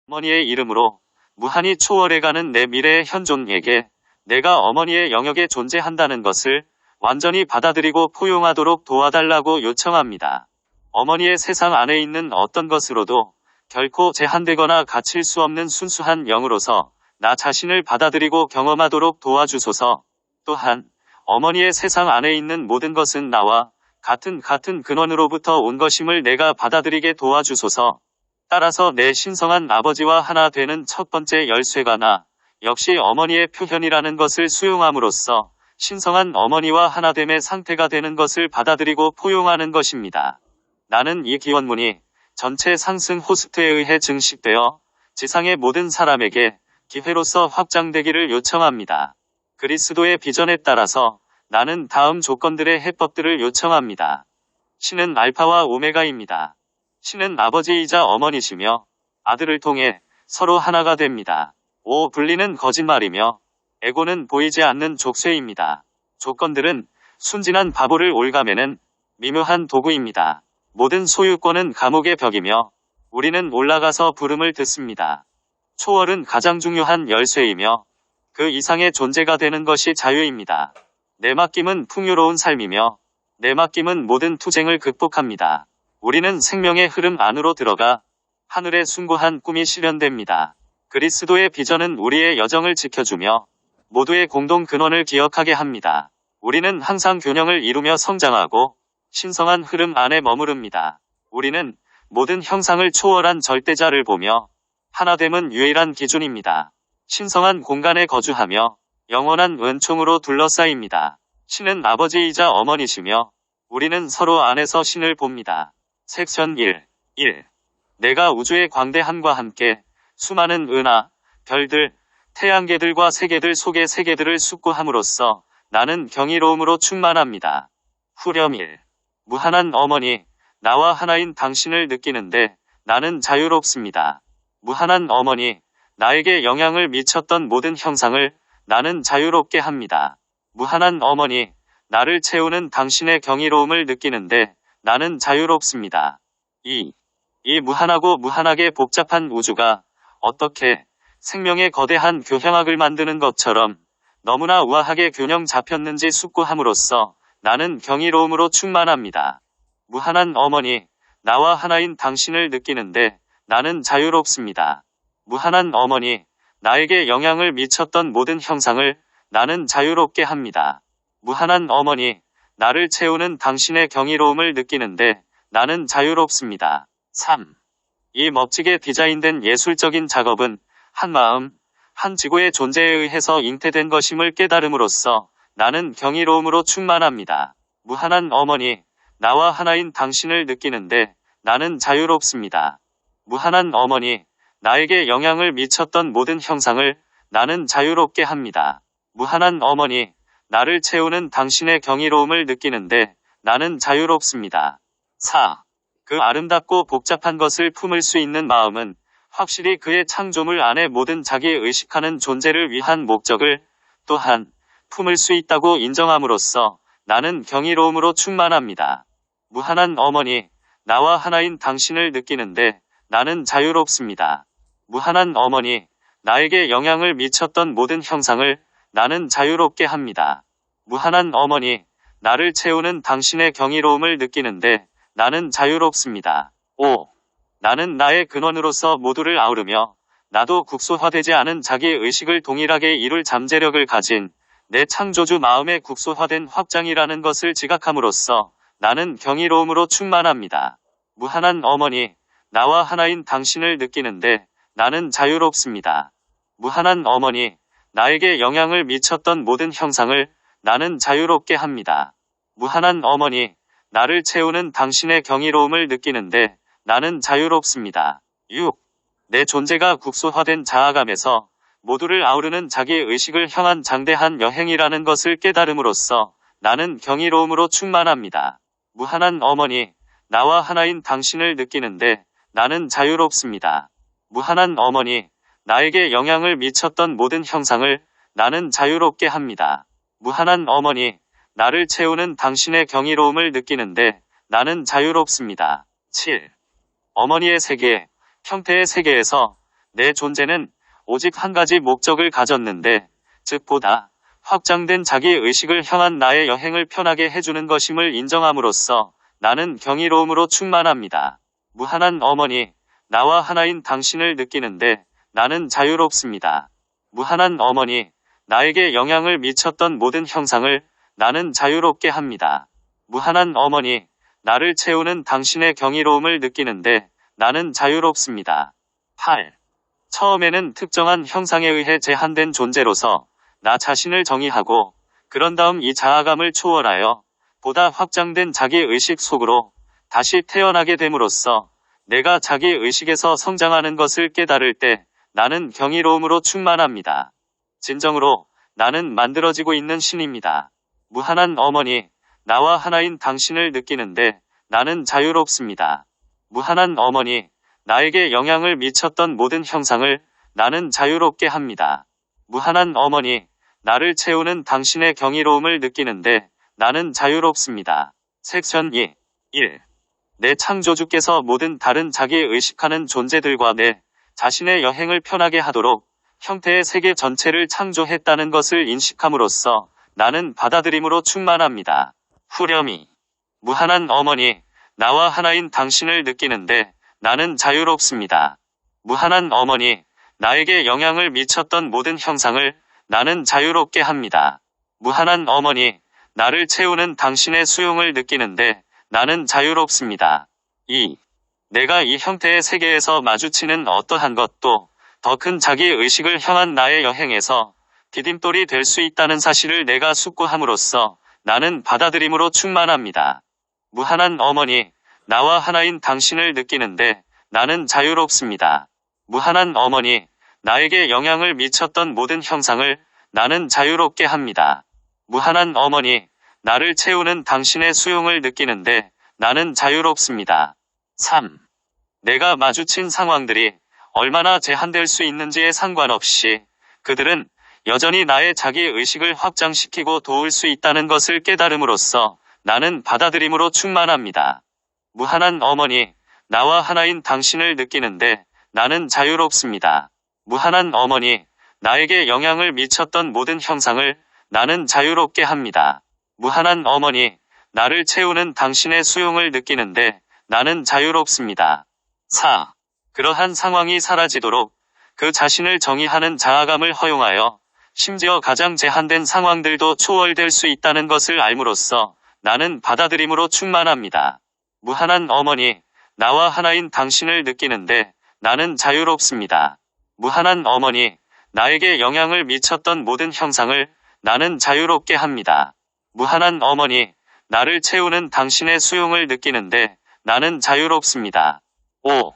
어머니의 이름으로 무한히 초월해가는 내 미래의 현존에게 내가 어머니의 영역에 존재한다는 것을 완전히 받아들이고 포용하도록 도와달라고 요청합니다. 어머니의 세상 안에 있는 어떤 것으로도 결코 제한되거나 갇힐 수 없는 순수한 영으로서 나 자신을 받아들이고 경험하도록 도와주소서. 또한 어머니의 세상 안에 있는 모든 것은 나와 같은 근원으로부터 온 것임을 내가 받아들이게 도와주소서. 따라서 내 신성한 아버지와 하나 되는 첫 번째 열쇠가 나 역시 어머니의 표현이라는 것을 수용함으로써 신성한 어머니와 하나됨의 상태가 되는 것을 받아들이고 포용하는 것입니다. 나는 이 기원문이 전체 상승 호스트에 의해 증식되어 지상의 모든 사람에게 기회로서 확장되기를 요청합니다. 그리스도의 비전에 따라서 나는 다음 조건들의 해법들을 요청합니다. 신은 알파와 오메가입니다. 신은 아버지이자 어머니시며 아들을 통해 서로 하나가 됩니다. 분리는 거짓말이며 에고는 보이지 않는 족쇄입니다. 조건들은 순진한 바보를 올가매는 미묘한 도구입니다. 모든 소유권은 감옥의 벽이며 우리는 올라가서 부름을 듣습니다. 초월은 가장 중요한 열쇠이며 그 이상의 존재가 되는 것이 자유입니다. 내 맡김은 풍요로운 삶이며 내 맡김은 모든 투쟁을 극복합니다. 우리는 생명의 흐름 안으로 들어가 하늘의 숭고한 꿈이 실현됩니다. 그리스도의 비전은 우리의 여정을 지켜주며 모두의 공동 근원을 기억하게 합니다. 우리는 항상 균형을 이루며 성장하고 신성한 흐름 안에 머무릅니다. 우리는 모든 형상을 초월한 절대자를 보며 하나됨은 유일한 기준입니다. 신성한 공간에 거주하며 영원한 은총으로 둘러싸입니다. 신은 아버지이자 어머니시며 우리는 서로 안에서 신을 봅니다. 섹션 1. 내가 우주의 광대함과 함께 수많은 은하, 별들, 태양계들과 세계들 속의 세계들을 숙고함으로써 나는 경이로움으로 충만합니다. 후렴 1. 무한한 어머니, 나와 하나인 당신을 느끼는데 나는 자유롭습니다. 무한한 어머니, 나에게 영향을 미쳤던 모든 형상을 나는 자유롭게 합니다. 무한한 어머니, 나를 채우는 당신의 경이로움을 느끼는데 나는 자유롭습니다. 이 무한하고 무한하게 복잡한 우주가 어떻게 생명의 거대한 교향악을 만드는 것처럼 너무나 우아하게 균형 잡혔는지 숙고함으로써 나는 경이로움으로 충만합니다. 무한한 어머니, 나와 하나인 당신을 느끼는데 나는 자유롭습니다. 무한한 어머니, 나에게 영향을 미쳤던 모든 형상을 나는 자유롭게 합니다. 무한한 어머니, 나를 채우는 당신의 경이로움을 느끼는데 나는 자유롭습니다. 3. 이 멋지게 디자인된 예술적인 작업은 한 마음, 한 지구의 존재에 의해서 잉태된 것임을 깨달음으로써 나는 경이로움으로 충만합니다. 무한한 어머니, 나와 하나인 당신을 느끼는데 나는 자유롭습니다. 무한한 어머니, 나에게 영향을 미쳤던 모든 형상을 나는 자유롭게 합니다. 무한한 어머니, 나를 채우는 당신의 경이로움을 느끼는데 나는 자유롭습니다. 4. 그 아름답고 복잡한 것을 품을 수 있는 마음은 확실히 그의 창조물 안에 모든 자기 의식하는 존재를 위한 목적을 또한 품을 수 있다고 인정함으로써 나는 경이로움으로 충만합니다. 무한한 어머니, 나와 하나인 당신을 느끼는데 나는 자유롭습니다. 무한한 어머니, 나에게 영향을 미쳤던 모든 형상을 나는 자유롭게 합니다. 무한한 어머니, 나를 채우는 당신의 경이로움을 느끼는데 나는 자유롭습니다. 5. 나는 나의 근원으로서 모두를 아우르며 나도 국소화되지 않은 자기 의식을 동일하게 이룰 잠재력을 가진 내 창조주 마음의 국소화된 확장이라는 것을 지각함으로써 나는 경이로움으로 충만합니다. 무한한 어머니, 나와 하나인 당신을 느끼는데 나는 자유롭습니다. 무한한 어머니, 나에게 영향을 미쳤던 모든 형상을 나는 자유롭게 합니다. 무한한 어머니, 나를 채우는 당신의 경이로움을 느끼는데 나는 자유롭습니다. 6. 내 존재가 국소화된 자아감에서 모두를 아우르는 자기 의식을 향한 장대한 여행이라는 것을 깨달음으로써 나는 경이로움으로 충만합니다. 무한한 어머니, 나와 하나인 당신을 느끼는데 나는 자유롭습니다. 무한한 어머니, 나에게 영향을 미쳤던 모든 형상을 나는 자유롭게 합니다. 무한한 어머니, 나를 채우는 당신의 경이로움을 느끼는데 나는 자유롭습니다. 7. 어머니의 세계, 형태의 세계에서 내 존재는 오직 한 가지 목적을 가졌는데, 즉 보다 확장된 자기의식을 향한 나의 여행을 편하게 해주는 것임을 인정함으로써 나는 경이로움으로 충만합니다. 무한한 어머니, 나와 하나인 당신을 느끼는데 나는 자유롭습니다. 무한한 어머니, 나에게 영향을 미쳤던 모든 형상을 나는 자유롭게 합니다. 무한한 어머니, 나를 채우는 당신의 경이로움을 느끼는데 나는 자유롭습니다. 8. 처음에는 특정한 형상에 의해 제한된 존재로서 나 자신을 정의하고 그런 다음 이 자아감을 초월하여 보다 확장된 자기의식 속으로 다시 태어나게 됨으로써 내가 자기의식에서 성장하는 것을 깨달을 때 나는 경이로움으로 충만합니다. 진정으로 나는 만들어지고 있는 신입니다. 무한한 어머니, 나와 하나인 당신을 느끼는데 나는 자유롭습니다. 무한한 어머니, 나에게 영향을 미쳤던 모든 형상을 나는 자유롭게 합니다. 무한한 어머니, 나를 채우는 당신의 경이로움을 느끼는데 나는 자유롭습니다. 섹션 2. 1. 내 창조주께서 모든 다른 자기의식하는 존재들과 내 자신의 여행을 편하게 하도록 형태의 세계 전체를 창조했다는 것을 인식함으로써 나는 받아들임으로 충만합니다. 후렴이. 무한한 어머니, 나와 하나인 당신을 느끼는데 나는 자유롭습니다. 무한한 어머니, 나에게 영향을 미쳤던 모든 형상을 나는 자유롭게 합니다. 무한한 어머니, 나를 채우는 당신의 수용을 느끼는데 나는 자유롭습니다. 2. 내가 이 형태의 세계에서 마주치는 어떠한 것도 더 큰 자기의식을 향한 나의 여행에서 디딤돌이 될 수 있다는 사실을 내가 숙고함으로써 나는 받아들임으로 충만합니다. 무한한 어머니, 나와 하나인 당신을 느끼는데 나는 자유롭습니다. 무한한 어머니, 나에게 영향을 미쳤던 모든 형상을 나는 자유롭게 합니다. 무한한 어머니, 나를 채우는 당신의 수용을 느끼는데 나는 자유롭습니다. 3. 내가 마주친 상황들이 얼마나 제한될 수 있는지에 상관없이 그들은 여전히 나의 자기의식을 확장시키고 도울 수 있다는 것을 깨달음으로써 나는 받아들임으로 충만합니다. 무한한 어머니, 나와 하나인 당신을 느끼는데 나는 자유롭습니다. 무한한 어머니, 나에게 영향을 미쳤던 모든 형상을 나는 자유롭게 합니다. 무한한 어머니, 나를 채우는 당신의 수용을 느끼는데 나는 자유롭습니다. 4. 그러한 상황이 사라지도록 그 자신을 정의하는 자아감을 허용하여 심지어 가장 제한된 상황들도 초월될 수 있다는 것을 알므로써 나는 받아들임으로 충만합니다. 무한한 어머니, 나와 하나인 당신을 느끼는데 나는 자유롭습니다. 무한한 어머니, 나에게 영향을 미쳤던 모든 형상을 나는 자유롭게 합니다. 무한한 어머니, 나를 채우는 당신의 수용을 느끼는데 나는 자유롭습니다. 5.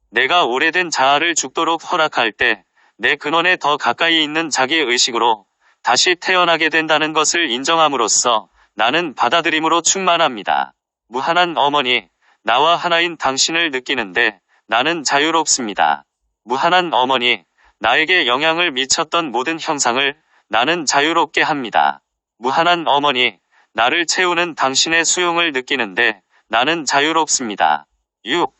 내가 오래된 자아를 죽도록 허락할 때 내 근원에 더 가까이 있는 자기의식으로 다시 태어나게 된다는 것을 인정함으로써 나는 받아들임으로 충만합니다. 무한한 어머니, 나와 하나인 당신을 느끼는데 나는 자유롭습니다. 무한한 어머니, 나에게 영향을 미쳤던 모든 형상을 나는 자유롭게 합니다. 무한한 어머니, 나를 채우는 당신의 수용을 느끼는데 나는 자유롭습니다. 6.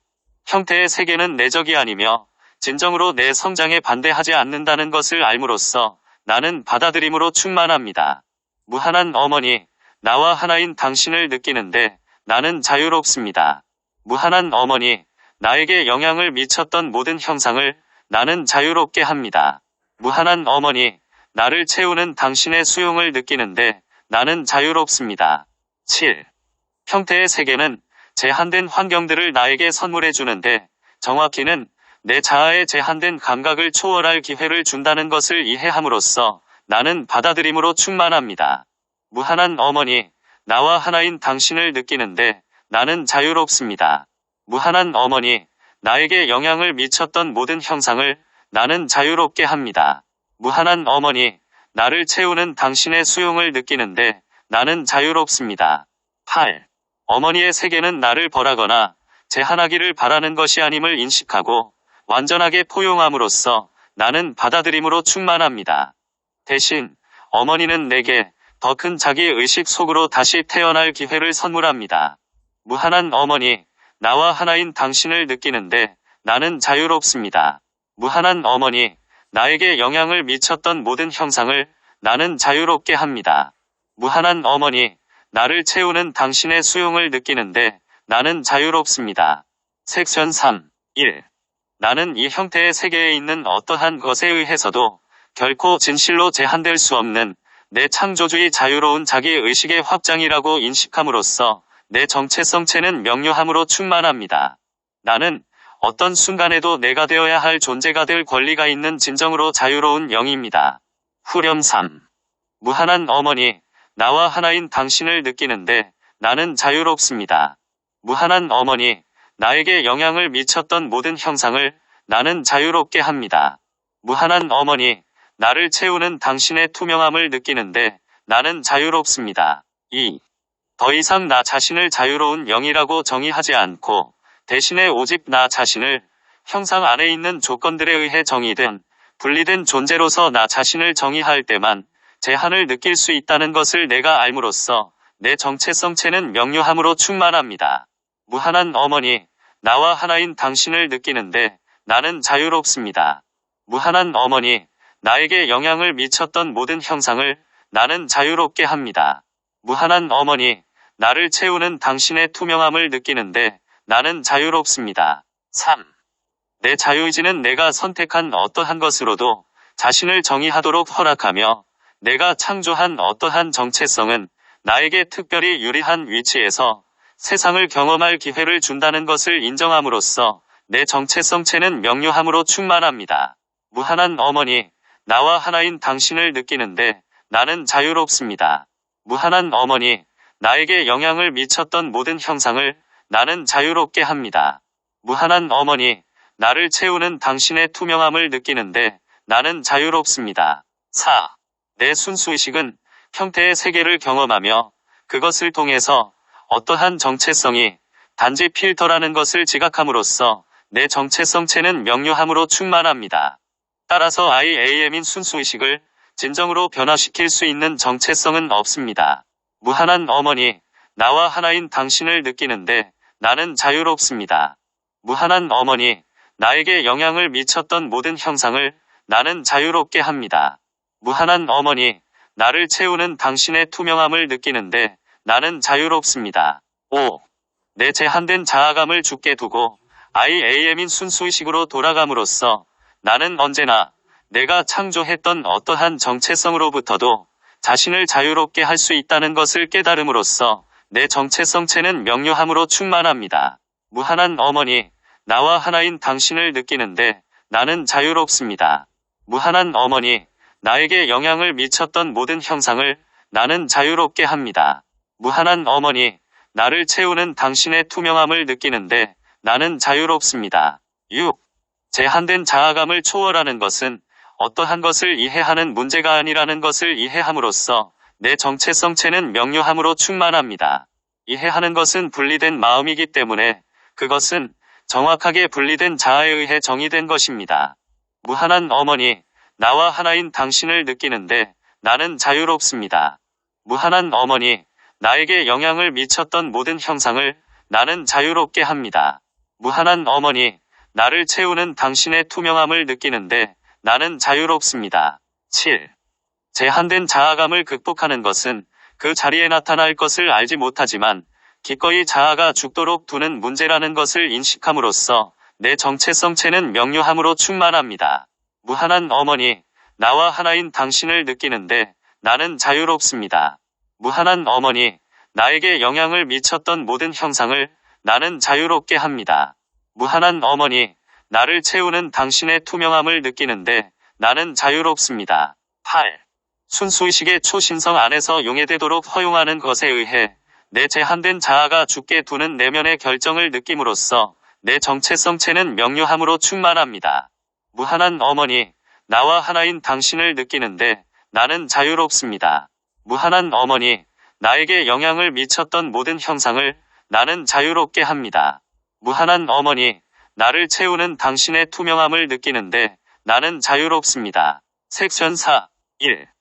형태의 세계는 내적이 아니며 진정으로 내 성장에 반대하지 않는다는 것을 알므로써 나는 받아들임으로 충만합니다. 무한한 어머니, 나와 하나인 당신을 느끼는데 나는 자유롭습니다. 무한한 어머니, 나에게 영향을 미쳤던 모든 형상을 나는 자유롭게 합니다. 무한한 어머니, 나를 채우는 당신의 수용을 느끼는데 나는 자유롭습니다. 7. 형태의 세계는 제한된 환경들을 나에게 선물해 주는데 정확히는 내 자아의 제한된 감각을 초월할 기회를 준다는 것을 이해함으로써 나는 받아들임으로 충만합니다. 무한한 어머니, 나와 하나인 당신을 느끼는데 나는 자유롭습니다. 무한한 어머니, 나에게 영향을 미쳤던 모든 형상을 나는 자유롭게 합니다. 무한한 어머니, 나를 채우는 당신의 수용을 느끼는데 나는 자유롭습니다. 8. 어머니의 세계는 나를 벌하거나 제한하기를 바라는 것이 아님을 인식하고 완전하게 포용함으로써 나는 받아들임으로 충만합니다. 대신 어머니는 내게 더 큰 자기의식 속으로 다시 태어날 기회를 선물합니다. 무한한 어머니, 나와 하나인 당신을 느끼는데 나는 자유롭습니다. 무한한 어머니, 나에게 영향을 미쳤던 모든 형상을 나는 자유롭게 합니다. 무한한 어머니, 나를 채우는 당신의 수용을 느끼는데 나는 자유롭습니다. 섹션 3. 1. 나는 이 형태의 세계에 있는 어떠한 것에 의해서도 결코 진실로 제한될 수 없는 내 창조주의 자유로운 자기의식의 확장이라고 인식함으로써 내 정체성체는 명료함으로 충만합니다. 나는 어떤 순간에도 내가 되어야 할 존재가 될 권리가 있는 진정으로 자유로운 영입니다. 후렴 3. 무한한 어머니, 나와 하나인 당신을 느끼는데 나는 자유롭습니다. 무한한 어머니, 나에게 영향을 미쳤던 모든 형상을 나는 자유롭게 합니다. 무한한 어머니, 나를 채우는 당신의 투명함을 느끼는데 나는 자유롭습니다. 2. 더 이상 나 자신을 자유로운 영이라고 정의하지 않고 대신에 오직 나 자신을 형상 안에 있는 조건들에 의해 정의된 분리된 존재로서 나 자신을 정의할 때만 제한을 느낄 수 있다는 것을 내가 알므로써 내 정체성체는 명료함으로 충만합니다. 무한한 어머니, 나와 하나인 당신을 느끼는데 나는 자유롭습니다. 무한한 어머니, 나에게 영향을 미쳤던 모든 형상을 나는 자유롭게 합니다. 무한한 어머니, 나를 채우는 당신의 투명함을 느끼는데 나는 자유롭습니다. 3. 내 자유의지는 내가 선택한 어떠한 것으로도 자신을 정의하도록 허락하며 내가 창조한 어떠한 정체성은 나에게 특별히 유리한 위치에서 세상을 경험할 기회를 준다는 것을 인정함으로써 내 정체성체는 명료함으로 충만합니다. 무한한 어머니, 나와 하나인 당신을 느끼는데 나는 자유롭습니다. 무한한 어머니, 나에게 영향을 미쳤던 모든 형상을 나는 자유롭게 합니다. 무한한 어머니, 나를 채우는 당신의 투명함을 느끼는데 나는 자유롭습니다. 4. 내 순수의식은 형태의 세계를 경험하며 그것을 통해서 어떠한 정체성이 단지 필터라는 것을 지각함으로써 내 정체성체는 명료함으로 충만합니다. 따라서 IAM인 순수의식을 진정으로 변화시킬 수 있는 정체성은 없습니다. 무한한 어머니, 나와 하나인 당신을 느끼는데 나는 자유롭습니다. 무한한 어머니, 나에게 영향을 미쳤던 모든 형상을 나는 자유롭게 합니다. 무한한 어머니, 나를 채우는 당신의 투명함을 느끼는데 나는 자유롭습니다. 5. 내 제한된 자아감을 죽게 두고 IAM인 순수의식으로 돌아감으로써 나는 언제나 내가 창조했던 어떠한 정체성으로부터도 자신을 자유롭게 할 수 있다는 것을 깨달음으로써 내 정체성체는 명료함으로 충만합니다. 무한한 어머니, 나와 하나인 당신을 느끼는데 나는 자유롭습니다. 무한한 어머니, 나에게 영향을 미쳤던 모든 형상을 나는 자유롭게 합니다. 무한한 어머니, 나를 채우는 당신의 투명함을 느끼는데 나는 자유롭습니다. 6. 제한된 자아감을 초월하는 것은 어떠한 것을 이해하는 문제가 아니라는 것을 이해함으로써 내 정체성체는 명료함으로 충만합니다. 이해하는 것은 분리된 마음이기 때문에 그것은 정확하게 분리된 자아에 의해 정의된 것입니다. 무한한 어머니, 나와 하나인 당신을 느끼는데 나는 자유롭습니다. 무한한 어머니, 나에게 영향을 미쳤던 모든 형상을 나는 자유롭게 합니다. 무한한 어머니, 나를 채우는 당신의 투명함을 느끼는데 나는 자유롭습니다. 7. 제한된 자아감을 극복하는 것은 그 자리에 나타날 것을 알지 못하지만 기꺼이 자아가 죽도록 두는 문제라는 것을 인식함으로써 내 정체성체는 명료함으로 충만합니다. 무한한 어머니, 나와 하나인 당신을 느끼는데 나는 자유롭습니다. 무한한 어머니, 나에게 영향을 미쳤던 모든 형상을 나는 자유롭게 합니다. 무한한 어머니, 나를 채우는 당신의 투명함을 느끼는데 나는 자유롭습니다. 8. 순수의식의 초신성 안에서 용해되도록 허용하는 것에 의해 내 제한된 자아가 죽게 두는 내면의 결정을 느낌으로써 내 정체성체는 명료함으로 충만합니다. 무한한 어머니, 나와 하나인 당신을 느끼는데 나는 자유롭습니다. 무한한 어머니, 나에게 영향을 미쳤던 모든 형상을 나는 자유롭게 합니다. 무한한 어머니, 나를 채우는 당신의 투명함을 느끼는데 나는 자유롭습니다. 섹션 4. 1.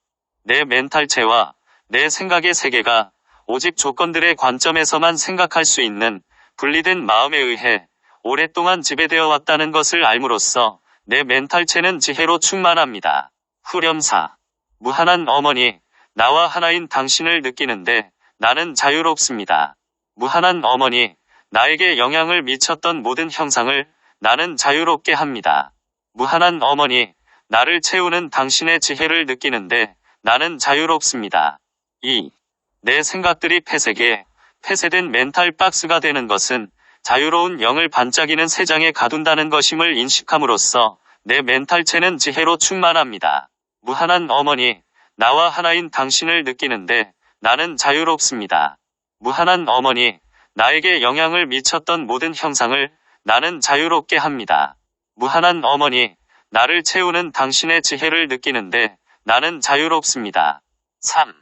내 멘탈체와 내 생각의 세계가 오직 조건들의 관점에서만 생각할 수 있는 분리된 마음에 의해 오랫동안 지배되어 왔다는 것을 알므로써 내 멘탈체는 지혜로 충만합니다. 후렴사. 무한한 어머니, 나와 하나인 당신을 느끼는데 나는 자유롭습니다. 무한한 어머니, 나에게 영향을 미쳤던 모든 형상을 나는 자유롭게 합니다. 무한한 어머니, 나를 채우는 당신의 지혜를 느끼는데 나는 자유롭습니다. 2. 내 생각들이 폐쇄된 멘탈 박스가 되는 것은 자유로운 영을 반짝이는 새 장에 가둔다는 것임을 인식함으로써 내 멘탈체는 지혜로 충만합니다. 무한한 어머니, 나와 하나인 당신을 느끼는데 나는 자유롭습니다. 무한한 어머니, 나에게 영향을 미쳤던 모든 형상을 나는 자유롭게 합니다. 무한한 어머니, 나를 채우는 당신의 지혜를 느끼는데 나는 자유롭습니다. 3.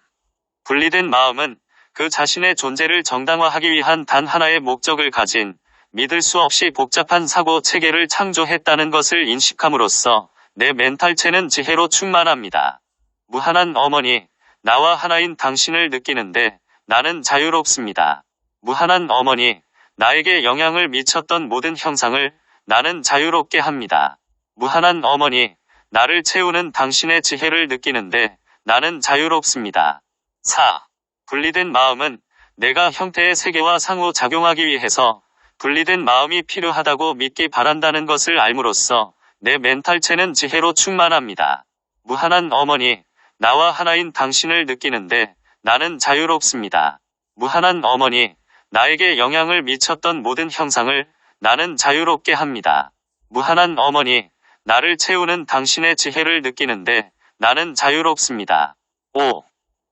분리된 마음은 그 자신의 존재를 정당화하기 위한 단 하나의 목적을 가진 믿을 수 없이 복잡한 사고 체계를 창조했다는 것을 인식함으로써 내 멘탈체는 지혜로 충만합니다. 무한한 어머니, 나와 하나인 당신을 느끼는데 나는 자유롭습니다. 무한한 어머니, 나에게 영향을 미쳤던 모든 형상을 나는 자유롭게 합니다. 무한한 어머니, 나를 채우는 당신의 지혜를 느끼는데 나는 자유롭습니다. 4. 분리된 마음은 내가 형태의 세계와 상호작용하기 위해서 분리된 마음이 필요하다고 믿기 바란다는 것을 알므로써 내 멘탈체는 지혜로 충만합니다. 무한한 어머니, 나와 하나인 당신을 느끼는데 나는 자유롭습니다. 무한한 어머니, 나에게 영향을 미쳤던 모든 형상을 나는 자유롭게 합니다. 무한한 어머니, 나를 채우는 당신의 지혜를 느끼는데 나는 자유롭습니다. 5.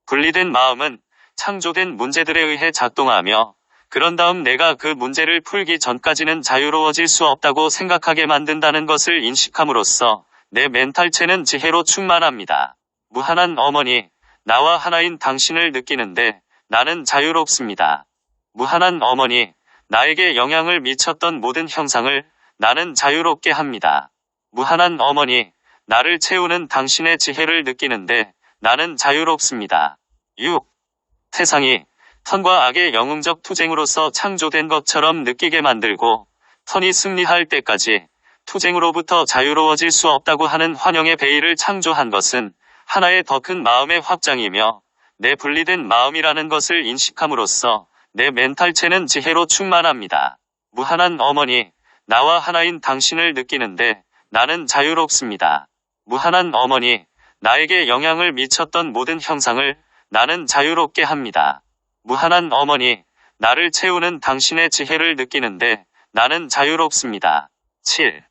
분리된 마음은 창조된 문제들에 의해 작동하며 그런 다음 내가 그 문제를 풀기 전까지는 자유로워질 수 없다고 생각하게 만든다는 것을 인식함으로써 내 멘탈체는 지혜로 충만합니다. 무한한 어머니, 나와 하나인 당신을 느끼는데 나는 자유롭습니다. 무한한 어머니, 나에게 영향을 미쳤던 모든 형상을 나는 자유롭게 합니다. 무한한 어머니, 나를 채우는 당신의 지혜를 느끼는데 나는 자유롭습니다. 6. 태상이 턴과 악의 영웅적 투쟁으로서 창조된 것처럼 느끼게 만들고 턴이 승리할 때까지 투쟁으로부터 자유로워질 수 없다고 하는 환영의 베일을 창조한 것은 하나의 더 큰 마음의 확장이며 내 분리된 마음이라는 것을 인식함으로써 내 멘탈체는 지혜로 충만합니다. 무한한 어머니, 나와 하나인 당신을 느끼는데 나는 자유롭습니다. 무한한 어머니, 나에게 영향을 미쳤던 모든 형상을 나는 자유롭게 합니다. 무한한 어머니, 나를 채우는 당신의 지혜를 느끼는데 나는 자유롭습니다. 7.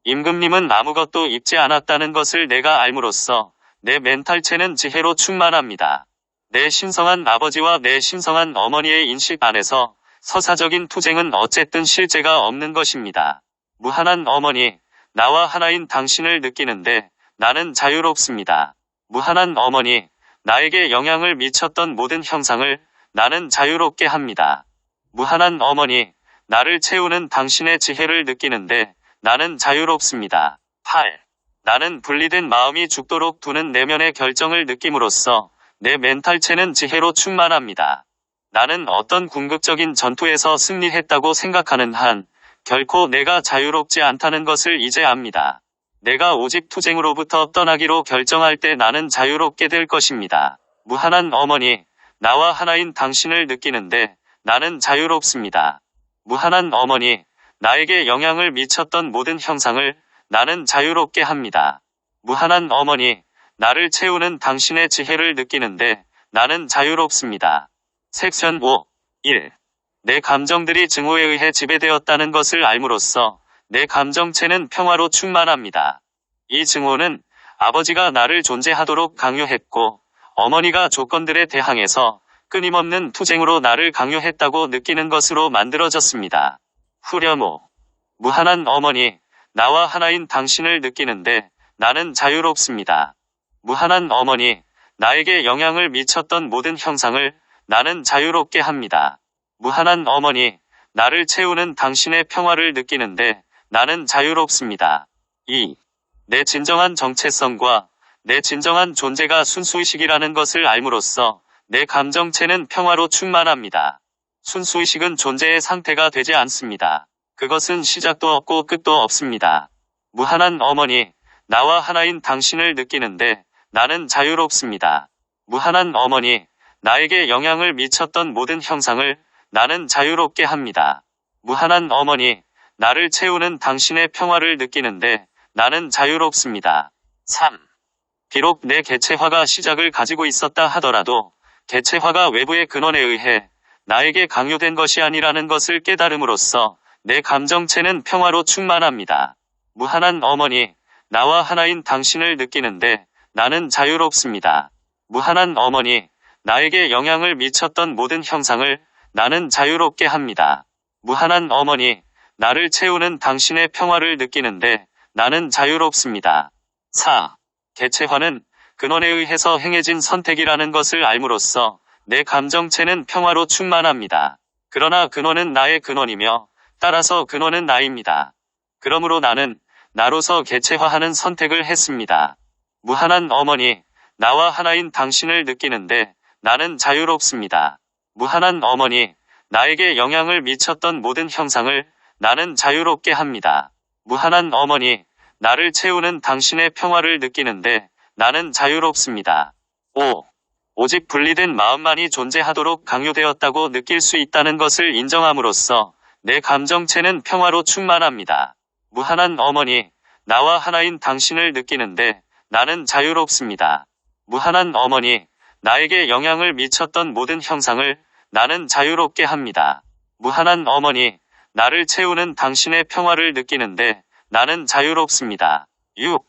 임금님은 아무것도 입지 않았다는 것을 내가 알므로써 내 멘탈체는 지혜로 충만합니다. 내 신성한 아버지와 내 신성한 어머니의 인식 안에서 서사적인 투쟁은 어쨌든 실제가 없는 것입니다. 무한한 어머니, 나와 하나인 당신을 느끼는데 나는 자유롭습니다. 무한한 어머니, 나에게 영향을 미쳤던 모든 형상을 나는 자유롭게 합니다. 무한한 어머니, 나를 채우는 당신의 지혜를 느끼는데 나는 자유롭습니다. 8. 나는 분리된 마음이 죽도록 두는 내면의 결정을 느낌으로써 내 멘탈체는 지혜로 충만합니다. 나는 어떤 궁극적인 전투에서 승리했다고 생각하는 한 결코 내가 자유롭지 않다는 것을 이제 압니다. 내가 오직 투쟁으로부터 떠나기로 결정할 때 나는 자유롭게 될 것입니다. 무한한 어머니, 나와 하나인 당신을 느끼는데 나는 자유롭습니다. 무한한 어머니, 나에게 영향을 미쳤던 모든 형상을 나는 자유롭게 합니다. 무한한 어머니, 나를 채우는 당신의 지혜를 느끼는데 나는 자유롭습니다. 섹션 5. 1. 내 감정들이 증오에 의해 지배되었다는 것을 알므로써 내 감정체는 평화로 충만합니다. 이 증오는 아버지가 나를 존재하도록 강요했고 어머니가 조건들에 대항해서 끊임없는 투쟁으로 나를 강요했다고 느끼는 것으로 만들어졌습니다. 후렴 5. 무한한 어머니, 나와 하나인 당신을 느끼는데 나는 자유롭습니다. 무한한 어머니, 나에게 영향을 미쳤던 모든 형상을 나는 자유롭게 합니다. 무한한 어머니, 나를 채우는 당신의 평화를 느끼는데 나는 자유롭습니다. 2. 내 진정한 정체성과 내 진정한 존재가 순수의식이라는 것을 알므로써 내 감정체는 평화로 충만합니다. 순수의식은 존재의 상태가 되지 않습니다. 그것은 시작도 없고 끝도 없습니다. 무한한 어머니, 나와 하나인 당신을 느끼는데 나는 자유롭습니다. 무한한 어머니, 나에게 영향을 미쳤던 모든 형상을 나는 자유롭게 합니다. 무한한 어머니, 나를 채우는 당신의 평화를 느끼는데 나는 자유롭습니다. 3. 비록 내 개체화가 시작을 가지고 있었다 하더라도 개체화가 외부의 근원에 의해 나에게 강요된 것이 아니라는 것을 깨달음으로써 내 감정체는 평화로 충만합니다. 무한한 어머니, 나와 하나인 당신을 느끼는데 나는 자유롭습니다. 무한한 어머니, 나에게 영향을 미쳤던 모든 형상을 나는 자유롭게 합니다. 무한한 어머니, 나를 채우는 당신의 평화를 느끼는데 나는 자유롭습니다. 4. 개체화는 근원에 의해서 행해진 선택이라는 것을 알므로써 내 감정체는 평화로 충만합니다. 그러나 근원은 나의 근원이며 따라서 근원은 나입니다. 그러므로 나는 나로서 개체화하는 선택을 했습니다. 무한한 어머니, 나와 하나인 당신을 느끼는데 나는 자유롭습니다. 무한한 어머니, 나에게 영향을 미쳤던 모든 형상을 나는 자유롭게 합니다. 무한한 어머니, 나를 채우는 당신의 평화를 느끼는데 나는 자유롭습니다. 5. 오직 분리된 마음만이 존재하도록 강요되었다고 느낄 수 있다는 것을 인정함으로써 내 감정체는 평화로 충만합니다. 무한한 어머니, 나와 하나인 당신을 느끼는데 나는 자유롭습니다. 무한한 어머니, 나에게 영향을 미쳤던 모든 형상을 나는 자유롭게 합니다. 무한한 어머니, 나를 채우는 당신의 평화를 느끼는데 나는 자유롭습니다. 6.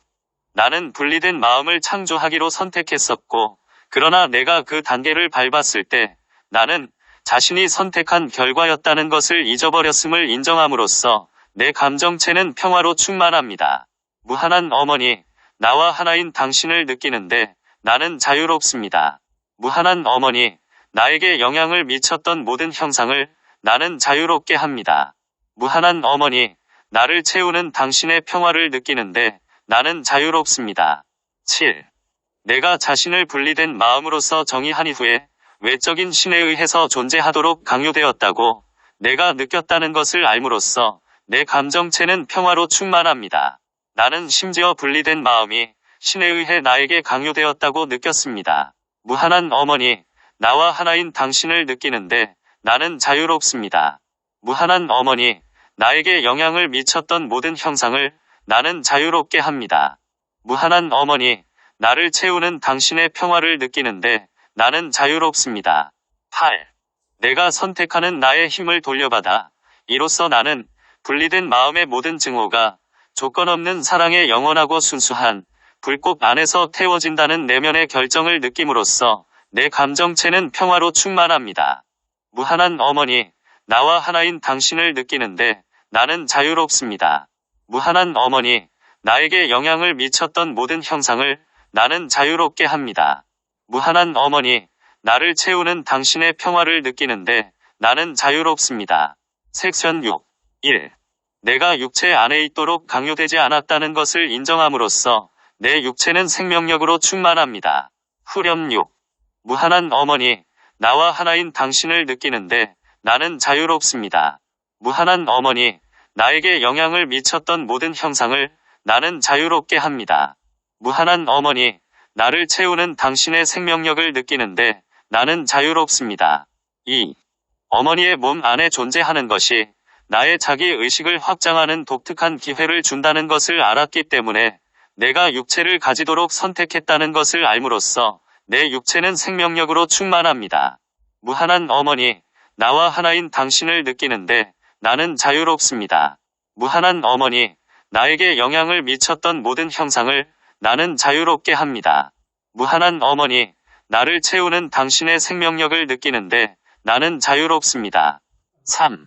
나는 분리된 마음을 창조하기로 선택했었고, 그러나 내가 그 단계를 밟았을 때 나는 자신이 선택한 결과였다는 것을 잊어버렸음을 인정함으로써 내 감정체는 평화로 충만합니다. 무한한 어머니, 나와 하나인 당신을 느끼는데 나는 자유롭습니다. 무한한 어머니, 나에게 영향을 미쳤던 모든 형상을 나는 자유롭게 합니다. 무한한 어머니, 나를 채우는 당신의 평화를 느끼는데 나는 자유롭습니다. 7. 내가 자신을 분리된 마음으로서 정의한 이후에 외적인 신에 의해서 존재하도록 강요되었다고 내가 느꼈다는 것을 알므로써 내 감정체는 평화로 충만합니다. 나는 심지어 분리된 마음이 신에 의해 나에게 강요되었다고 느꼈습니다. 무한한 어머니, 나와 하나인 당신을 느끼는데 나는 자유롭습니다. 무한한 어머니, 나에게 영향을 미쳤던 모든 형상을 나는 자유롭게 합니다. 무한한 어머니, 나를 채우는 당신의 평화를 느끼는데 나는 자유롭습니다. 8. 내가 선택하는 나의 힘을 돌려받아 이로써 나는 분리된 마음의 모든 증오가 조건 없는 사랑의 영원하고 순수한 불꽃 안에서 태워진다는 내면의 결정을 느낌으로써 내 감정체는 평화로 충만합니다. 무한한 어머니, 나와 하나인 당신을 느끼는데 나는 자유롭습니다. 무한한 어머니, 나에게 영향을 미쳤던 모든 형상을 나는 자유롭게 합니다. 무한한 어머니, 나를 채우는 당신의 평화를 느끼는데 나는 자유롭습니다. 섹션 6. 1. 내가 육체 안에 있도록 강요되지 않았다는 것을 인정함으로써 내 육체는 생명력으로 충만합니다. 후렴 6. 무한한 어머니, 나와 하나인 당신을 느끼는데 나는 자유롭습니다. 무한한 어머니, 나에게 영향을 미쳤던 모든 형상을 나는 자유롭게 합니다. 무한한 어머니, 나를 채우는 당신의 생명력을 느끼는데 나는 자유롭습니다. 2. 어머니의 몸 안에 존재하는 것이 나의 자기 의식을 확장하는 독특한 기회를 준다는 것을 알았기 때문에 내가 육체를 가지도록 선택했다는 것을 알므로써 내 육체는 생명력으로 충만합니다. 무한한 어머니, 나와 하나인 당신을 느끼는데 나는 자유롭습니다. 무한한 어머니, 나에게 영향을 미쳤던 모든 형상을 나는 자유롭게 합니다. 무한한 어머니, 나를 채우는 당신의 생명력을 느끼는데 나는 자유롭습니다. 3.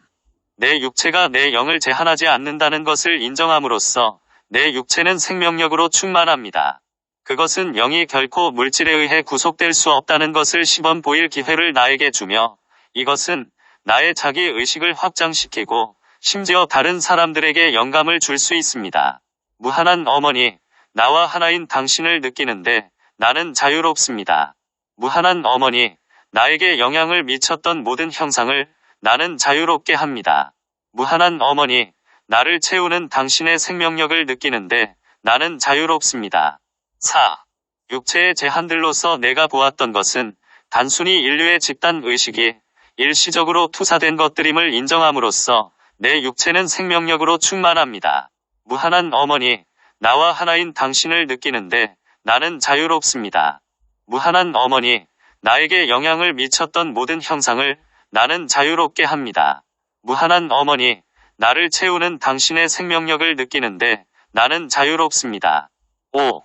내 육체가 내 영을 제한하지 않는다는 것을 인정함으로써 내 육체는 생명력으로 충만합니다. 그것은 영이 결코 물질에 의해 구속될 수 없다는 것을 시범 보일 기회를 나에게 주며 이것은 나의 자기 의식을 확장시키고 심지어 다른 사람들에게 영감을 줄 수 있습니다. 무한한 어머니, 나와 하나인 당신을 느끼는데 나는 자유롭습니다. 무한한 어머니, 나에게 영향을 미쳤던 모든 형상을 나는 자유롭게 합니다. 무한한 어머니, 나를 채우는 당신의 생명력을 느끼는데 나는 자유롭습니다. 4. 육체의 제한들로서 내가 보았던 것은 단순히 인류의 집단 의식이 일시적으로 투사된 것들임을 인정함으로써 내 육체는 생명력으로 충만합니다. 무한한 어머니, 나와 하나인 당신을 느끼는데 나는 자유롭습니다. 무한한 어머니, 나에게 영향을 미쳤던 모든 형상을 나는 자유롭게 합니다. 무한한 어머니, 나를 채우는 당신의 생명력을 느끼는데 나는 자유롭습니다. 5.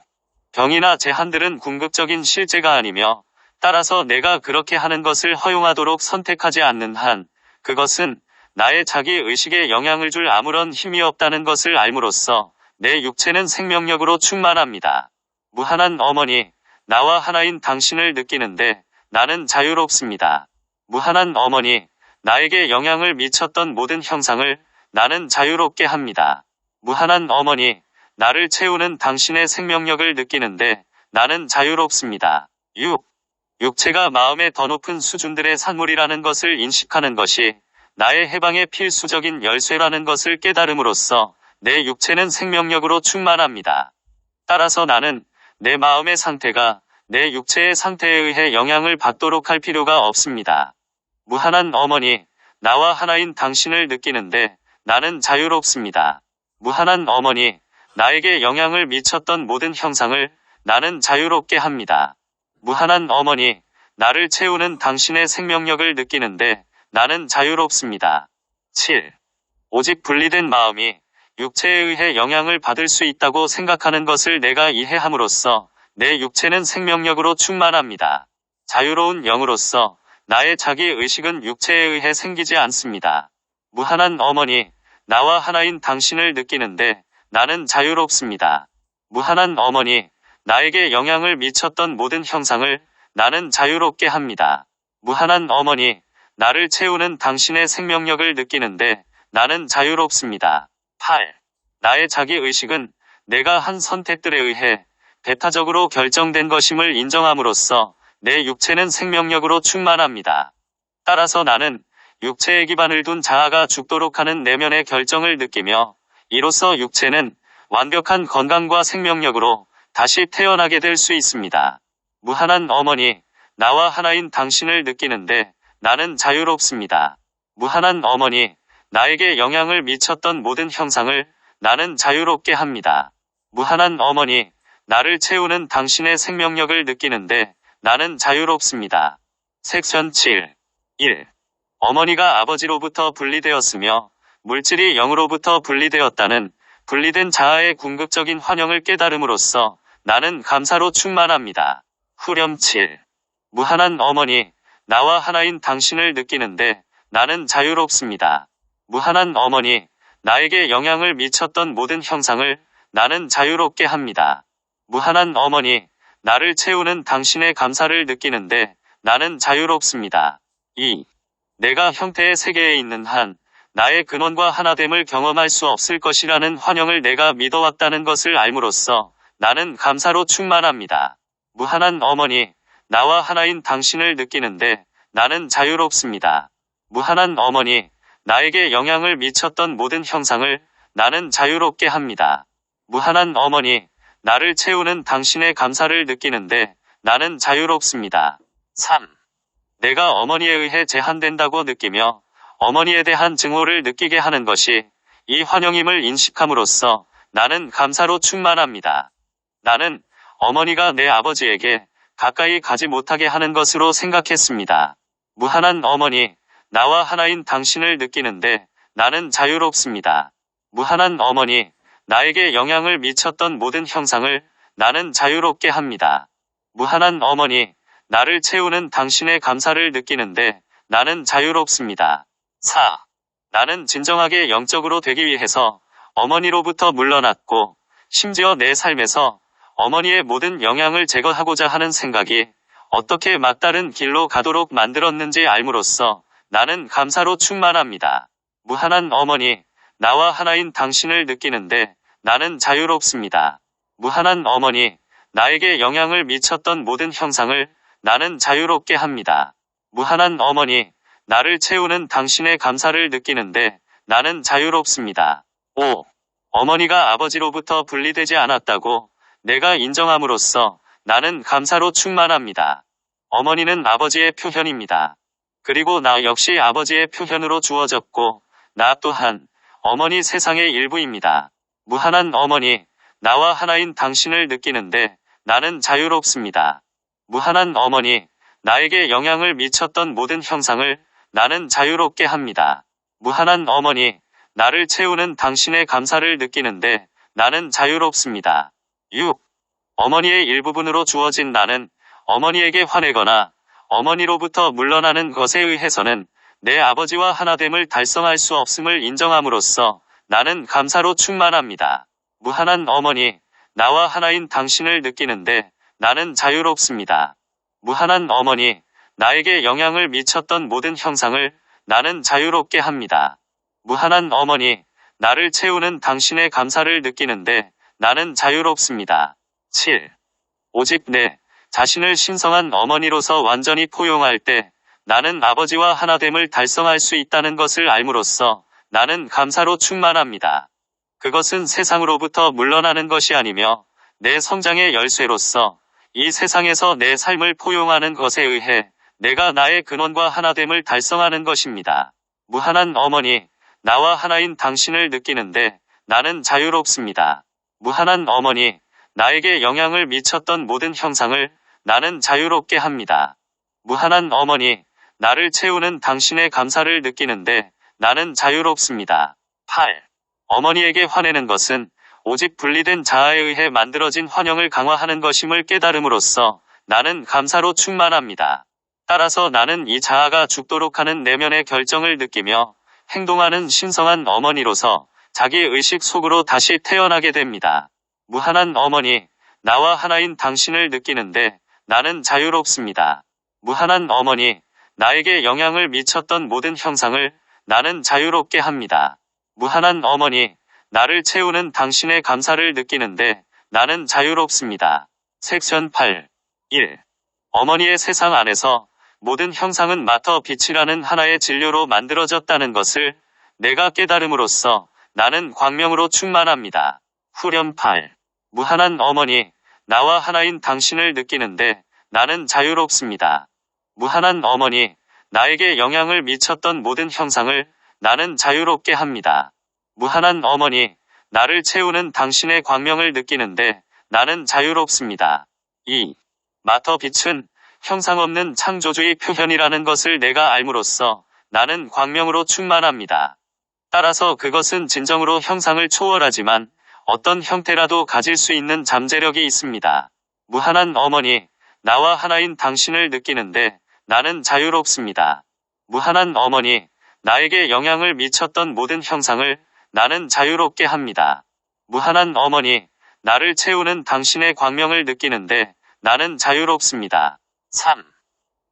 병이나 제한들은 궁극적인 실제가 아니며 따라서 내가 그렇게 하는 것을 허용하도록 선택하지 않는 한 그것은 나의 자기 의식에 영향을 줄 아무런 힘이 없다는 것을 알므로써 내 육체는 생명력으로 충만합니다. 무한한 어머니, 나와 하나인 당신을 느끼는데 나는 자유롭습니다. 무한한 어머니, 나에게 영향을 미쳤던 모든 형상을 나는 자유롭게 합니다. 무한한 어머니, 나를 채우는 당신의 생명력을 느끼는데 나는 자유롭습니다. 6. 육체가 마음의 더 높은 수준들의 산물이라는 것을 인식하는 것이 나의 해방의 필수적인 열쇠라는 것을 깨달음으로써 내 육체는 생명력으로 충만합니다. 따라서 나는 내 마음의 상태가 내 육체의 상태에 의해 영향을 받도록 할 필요가 없습니다. 무한한 어머니, 나와 하나인 당신을 느끼는데 나는 자유롭습니다. 무한한 어머니, 나에게 영향을 미쳤던 모든 형상을 나는 자유롭게 합니다. 무한한 어머니, 나를 채우는 당신의 생명력을 느끼는데 나는 자유롭습니다. 7. 오직 분리된 마음이 육체에 의해 영향을 받을 수 있다고 생각하는 것을 내가 이해함으로써 내 육체는 생명력으로 충만합니다. 자유로운 영으로서 나의 자기 의식은 육체에 의해 생기지 않습니다. 무한한 어머니, 나와 하나인 당신을 느끼는데 나는 자유롭습니다. 무한한 어머니, 나에게 영향을 미쳤던 모든 형상을 나는 자유롭게 합니다. 무한한 어머니, 나를 채우는 당신의 생명력을 느끼는데 나는 자유롭습니다. 8. 나의 자기 의식은 내가 한 선택들에 의해 배타적으로 결정된 것임을 인정함으로써 내 육체는 생명력으로 충만합니다. 따라서 나는 육체의 기반을 둔 자아가 죽도록 하는 내면의 결정을 느끼며 이로써 육체는 완벽한 건강과 생명력으로 다시 태어나게 될 수 있습니다. 무한한 어머니, 나와 하나인 당신을 느끼는데 나는 자유롭습니다. 무한한 어머니, 나에게 영향을 미쳤던 모든 형상을 나는 자유롭게 합니다. 무한한 어머니, 나를 채우는 당신의 생명력을 느끼는데 나는 자유롭습니다. 섹션 7. 1. 어머니가 아버지로부터 분리되었으며 물질이 영으로부터 분리되었다는 분리된 자아의 궁극적인 환영을 깨달음으로써 나는 감사로 충만합니다. 후렴 7. 무한한 어머니, 나와 하나인 당신을 느끼는데 나는 자유롭습니다. 무한한 어머니, 나에게 영향을 미쳤던 모든 형상을 나는 자유롭게 합니다. 무한한 어머니, 나를 채우는 당신의 감사를 느끼는데 나는 자유롭습니다. 2. 내가 형태의 세계에 있는 한 나의 근원과 하나됨을 경험할 수 없을 것이라는 환영을 내가 믿어왔다는 것을 알므로써 나는 감사로 충만합니다. 무한한 어머니, 나와 하나인 당신을 느끼는데 나는 자유롭습니다. 무한한 어머니, 나에게 영향을 미쳤던 모든 형상을 나는 자유롭게 합니다. 무한한 어머니, 나를 채우는 당신의 감사를 느끼는데 나는 자유롭습니다. 3. 내가 어머니에 의해 제한된다고 느끼며 어머니에 대한 증오를 느끼게 하는 것이 이 환영임을 인식함으로써 나는 감사로 충만합니다. 나는 어머니가 내 아버지에게 가까이 가지 못하게 하는 것으로 생각했습니다. 무한한 어머니, 나와 하나인 당신을 느끼는데 나는 자유롭습니다. 무한한 어머니, 나에게 영향을 미쳤던 모든 형상을 나는 자유롭게 합니다. 무한한 어머니, 나를 채우는 당신의 감사를 느끼는데 나는 자유롭습니다. 4. 나는 진정하게 영적으로 되기 위해서 어머니로부터 물러났고 심지어 내 삶에서 어머니의 모든 영향을 제거하고자 하는 생각이 어떻게 막다른 길로 가도록 만들었는지 알므로써 나는 감사로 충만합니다. 무한한 어머니, 나와 하나인 당신을 느끼는데 나는 자유롭습니다. 무한한 어머니, 나에게 영향을 미쳤던 모든 형상을 나는 자유롭게 합니다. 무한한 어머니, 나를 채우는 당신의 감사를 느끼는데 나는 자유롭습니다. 5. 어머니가 아버지로부터 분리되지 않았다고 내가 인정함으로써 나는 감사로 충만합니다. 어머니는 아버지의 표현입니다. 그리고 나 역시 아버지의 표현으로 주어졌고 나 또한 어머니 세상의 일부입니다. 무한한 어머니, 나와 하나인 당신을 느끼는데 나는 자유롭습니다. 무한한 어머니, 나에게 영향을 미쳤던 모든 형상을 나는 자유롭게 합니다. 무한한 어머니, 나를 채우는 당신의 감사를 느끼는데 나는 자유롭습니다. 6. 어머니의 일부분으로 주어진 나는 어머니에게 화내거나 어머니로부터 물러나는 것에 의해서는 내 아버지와 하나됨을 달성할 수 없음을 인정함으로써 나는 감사로 충만합니다. 무한한 어머니, 나와 하나인 당신을 느끼는데 나는 자유롭습니다. 무한한 어머니, 나에게 영향을 미쳤던 모든 형상을 나는 자유롭게 합니다. 무한한 어머니, 나를 채우는 당신의 감사를 느끼는데 나는 자유롭습니다. 7. 오직 내 자신을 신성한 어머니로서 완전히 포용할 때 나는 아버지와 하나됨을 달성할 수 있다는 것을 알므로써 나는 감사로 충만합니다. 그것은 세상으로부터 물러나는 것이 아니며 내 성장의 열쇠로서 이 세상에서 내 삶을 포용하는 것에 의해 내가 나의 근원과 하나됨을 달성하는 것입니다. 무한한 어머니, 나와 하나인 당신을 느끼는데 나는 자유롭습니다. 무한한 어머니, 나에게 영향을 미쳤던 모든 형상을 나는 자유롭게 합니다. 무한한 어머니, 나를 채우는 당신의 감사를 느끼는데 나는 자유롭습니다. 8. 어머니에게 화내는 것은 오직 분리된 자아에 의해 만들어진 환영을 강화하는 것임을 깨달음으로써 나는 감사로 충만합니다. 따라서 나는 이 자아가 죽도록 하는 내면의 결정을 느끼며 행동하는 신성한 어머니로서 자기 의식 속으로 다시 태어나게 됩니다. 무한한 어머니, 나와 하나인 당신을 느끼는데 나는 자유롭습니다. 무한한 어머니, 나에게 영향을 미쳤던 모든 형상을 나는 자유롭게 합니다. 무한한 어머니, 나를 채우는 당신의 감사를 느끼는데 나는 자유롭습니다. 섹션 8. 1. 어머니의 세상 안에서 모든 형상은 마터 빛이라는 하나의 진료로 만들어졌다는 것을 내가 깨달음으로써 나는 광명으로 충만합니다. 후렴 8. 무한한 어머니, 나와 하나인 당신을 느끼는데 나는 자유롭습니다. 무한한 어머니, 나에게 영향을 미쳤던 모든 형상을 나는 자유롭게 합니다. 무한한 어머니, 나를 채우는 당신의 광명을 느끼는데 나는 자유롭습니다. 2. 마터 빛은 형상 없는 창조주의 표현이라는 것을 내가 알므로써 나는 광명으로 충만합니다. 따라서 그것은 진정으로 형상을 초월하지만 어떤 형태라도 가질 수 있는 잠재력이 있습니다. 무한한 어머니, 나와 하나인 당신을 느끼는데 나는 자유롭습니다. 무한한 어머니, 나에게 영향을 미쳤던 모든 형상을 나는 자유롭게 합니다. 무한한 어머니, 나를 채우는 당신의 광명을 느끼는데 나는 자유롭습니다. 3.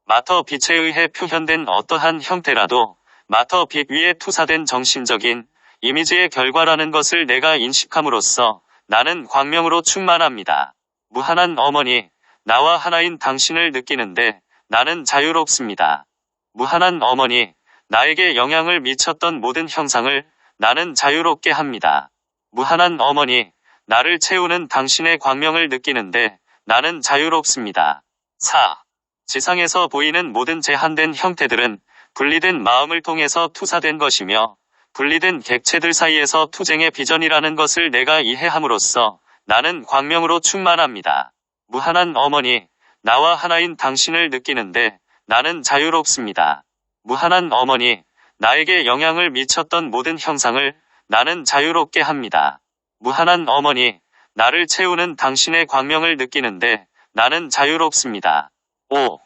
마터 빛에 의해 표현된 어떠한 형태라도 마터 빛 위에 투사된 정신적인 이미지의 결과라는 것을 내가 인식함으로써 나는 광명으로 충만합니다. 무한한 어머니, 나와 하나인 당신을 느끼는데 나는 자유롭습니다. 무한한 어머니, 나에게 영향을 미쳤던 모든 형상을 나는 자유롭게 합니다. 무한한 어머니, 나를 채우는 당신의 광명을 느끼는데 나는 자유롭습니다. 4. 지상에서 보이는 모든 제한된 형태들은 분리된 마음을 통해서 투사된 것이며 분리된 객체들 사이에서 투쟁의 비전이라는 것을 내가 이해함으로써 나는 광명으로 충만합니다. 무한한 어머니, 나와 하나인 당신을 느끼는데 나는 자유롭습니다. 무한한 어머니, 나에게 영향을 미쳤던 모든 형상을 나는 자유롭게 합니다. 무한한 어머니, 나를 채우는 당신의 광명을 느끼는데 나는 자유롭습니다. 5.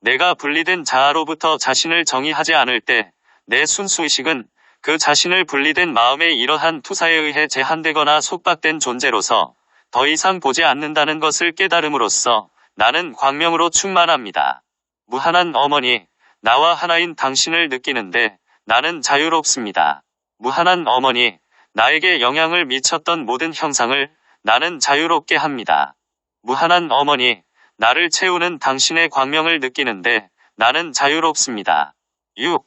내가 분리된 자아로부터 자신을 정의하지 않을 때 내 순수의식은 그 자신을 분리된 마음의 이러한 투사에 의해 제한되거나 속박된 존재로서 더 이상 보지 않는다는 것을 깨달음으로써 나는 광명으로 충만합니다. 무한한 어머니, 나와 하나인 당신을 느끼는데 나는 자유롭습니다. 무한한 어머니, 나에게 영향을 미쳤던 모든 형상을 나는 자유롭게 합니다. 무한한 어머니, 나를 채우는 당신의 광명을 느끼는데 나는 자유롭습니다. 6.